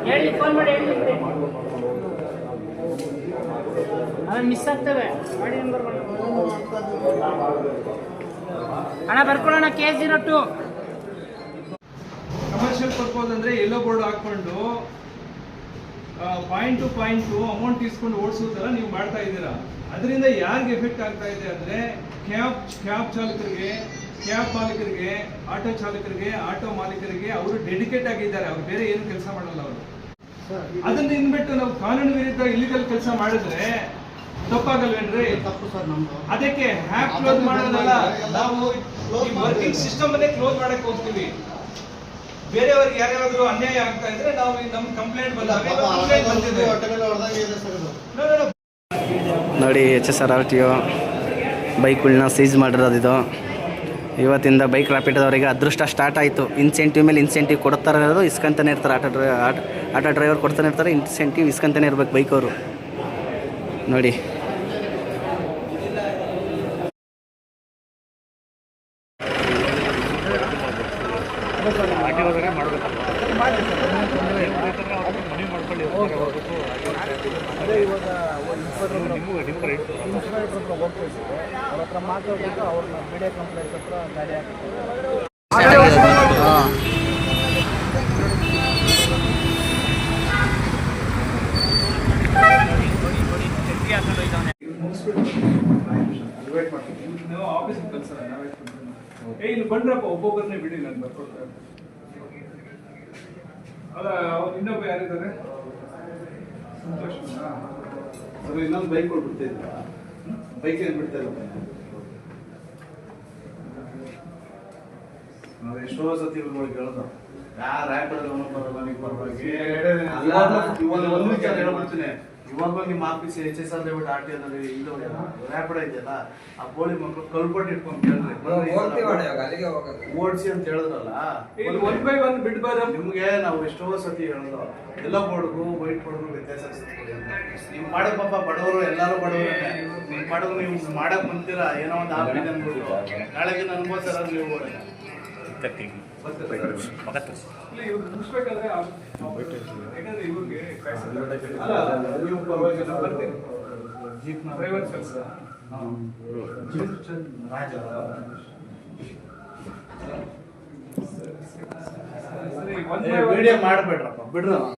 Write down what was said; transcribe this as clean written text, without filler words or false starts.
ಹೇಳಿ ಫೋನ್ ಮಾಡಿ ಹೇಳಿ ಮಿಸ್ ಆಗ್ತವೆ ಗಾಡಿ ನಂಬರ್ ಅಣ್ಣ ಬರ್ಕೊಳ್ಳೋಣ K02 ಕಮರ್ಷಿಯಲ್ ಪರ್ಪೋಸ್ ಅಂದ್ರೆ ಎಲ್ಲೋ ಬೋರ್ಡ್ ಹಾಕೊಂಡು ಪಾಯಿಂಟ್ ಟು ಪಾಯಿಂಟ್ ಅಮೌಂಟ್ ಇಸ್ಕೊಂಡು ಓಡಿಸೋದಲ್ಲ ನೀವು ಮಾಡ್ತಾ ಇದ್ದೀರಾ. ಅದರಿಂದ ಯಾರಿಗೆ ಎಫೆಕ್ಟ್ ಆಗ್ತಾ ಇದೆ ಅಂದ್ರೆ ಕ್ಯಾಬ್ ಚಾಲಕರಿಗೆ, ಕ್ಯಾಬ್ ಮಾಲೀಕರಿಗೆ, ಆಟೋ ಚಾಲಕರಿಗೆ, ಆಟೋ ಮಾಲೀಕರಿಗೆ ಅವರು ಡೆಡಿಕೇಟ್ ಆಗಿದ್ದಾರೆ. ಅವ್ರು ಬೇರೆ ಏನು ಕೆಲಸ ಮಾಡಲ್ಲ ಅವರು. ಅದನ್ನ ಇನ್ಬಿಟ್ಟು ನಾವು ಕಾನೂನು ವಿರುದ್ಧ ಇಲ್ಲಿಗಲ್ ಕೆಲಸ ಮಾಡಿದ್ರೆ ತಪ್ಪಾಗಲ್ವೇನ್ರಿ? ತಪ್ಪು ಸರ್ ನಮ್ದು. ಅದಕ್ಕೆ ಹ್ಯಾಪ್ ಕ್ಲೋಸ್ ಮಾಡೋದಲ್ಲ, ನಾವು ಈ ವರ್ಕಿಂಗ್ ಸಿಸ್ಟಮ್ ಅನ್ನೇ ಕ್ಲೋಸ್ ಮಾಡಕ್ಕೆ ಹೋಗ್ತೀವಿ. ಬೇರೆಯವ್ರಿಗೆ ಯಾರ್ಯಾದ್ರು ಅನ್ಯಾಯ ಆಗ್ತಾ ಇದ್ರೆ ನಾವು ನಮ್ ಕಂಪ್ಲೇಂಟ್ ನೋಡಿ HSRTO ಬೈಕ್ಗಳನ್ನ ಸೀಸ್ ಮಾಡಿರೋದು ಇದು. ಇವತ್ತಿಂದ ಬೈಕ್ ರ್ಯಾಪಿಡದವರಿಗೆ ಅದೃಷ್ಟ ಸ್ಟಾರ್ಟ್ ಆಯಿತು. ಇನ್ಸೆಂಟಿವ್ ಮೇಲೆ ಇನ್ಸೆಂಟಿವ್ ಕೊಡ್ತಾರೆ ಇರೋದು, ಇಸ್ಕೊಂತಾನೆ ಇರ್ತಾರೆ. ಆಟೋ ಡ್ರೈವರ್ ಕೊಡ್ತಾನೆ ಇರ್ತಾರೆ, ಇನ್ಸೆಂಟಿವ್ ಇಸ್ಕೊಂತಾನೆ ಇರ್ಬೇಕು ಬೈಕವರು. ನೋಡಿ ಆಫೀಸಿಗೆ ಕಳ್ಸಲ್ಲ, ನಾವೇ ಇನ್ನು ಬಂದ್ರಪ್ಪ ಒಬ್ಬೊಬ್ಬರನ್ನೇ ಬಿಡಿ, ನಾನು ಬರ್ಕೊಡ್ತಾರೆ. ಅಲ್ಲ ಇನ್ನೊಬ್ಬ ಯಾರಿದ್ದಾರೆ? ಸಂತೋಷ್ ಅದು ಇನ್ನೊಂದು ಬೈಕ್ ಕೊಡ್ಬಿಡ್ತಿದ್ದ, ಬೈಕ್ ಏನು ಬಿಡ್ತಾ ಇಲ್ಲ. ನಾವು ಎಷ್ಟೋ ಸತಿ ಇವ್ರಿಗೆ ಹೇಳ್ದ, ಯಾರು ರ್ಯಾಪಿಡ್ ಬರಲ್ಲ, ನೀವು ಪರವಾಗಿ ಒಂದು ವಿಚಾರ ಹೇಳ್ಬಿಡ್ತೀನಿ. ಇವಾಗ ನಿಮ್ಮ ಆಫೀಸ್ HSR ಲೇಔಟ್ RTO ಇಲ್ಲ ರ್ಯಾಪಿಡ್ ಇದೆಯಲ್ಲ, ಆ ಬೋಳಿ ಮಕ್ಕಳು ಕಲ್ಪಟ್ಟು ಇಟ್ಕೊಂಡು ಕೇಳ್ರಿ ಓಡಿಸಿ ಅಂತ ಹೇಳಿದ್ರಲ್ಲ, ಒನ್ ಬೈ ಒನ್ ಬಿಡ್ಬಾರ. ನಿಮ್ಗೆ ನಾವು ಎಷ್ಟೋ ಸತಿ ಹೇಳೋದು, ಎಲ್ಲ ಬೋರ್ಡ್ಗೂ ವೈಟ್ ಬೋರ್ಡ್ಗೂ ವ್ಯತ್ಯಾಸ ನೀವು ಮಾಡೋ ಪಾಪ ಬಡವರು, ಎಲ್ಲರೂ ಬಡವರೇ. ನೀವು ಮಾಡೋದು ನೀವು ಮಾಡಕ್ ಬಂತೀರಾ, ಏನೋ ಒಂದು ಆಫೀಸ್ ಅಂದ್ಬಿಟ್ಟು ನಾಳೆಗೆ ಅನ್ಬೋತಾರ ನೀವು ಮುಗಿಸ್ಬೇಕಾದ್ರೆ ಯಾಕಂದ್ರೆ ಇವ್ರಿಗೆ ನೀವು ಪರವಾಗಿಲ್ಲ ಡ್ರೈವರ್ ಕೆಲಸ ವಿಡಿಯೋ ಮಾಡ್ಬೇಡ್ರಪ್ಪ ಬಿಡ್ರ.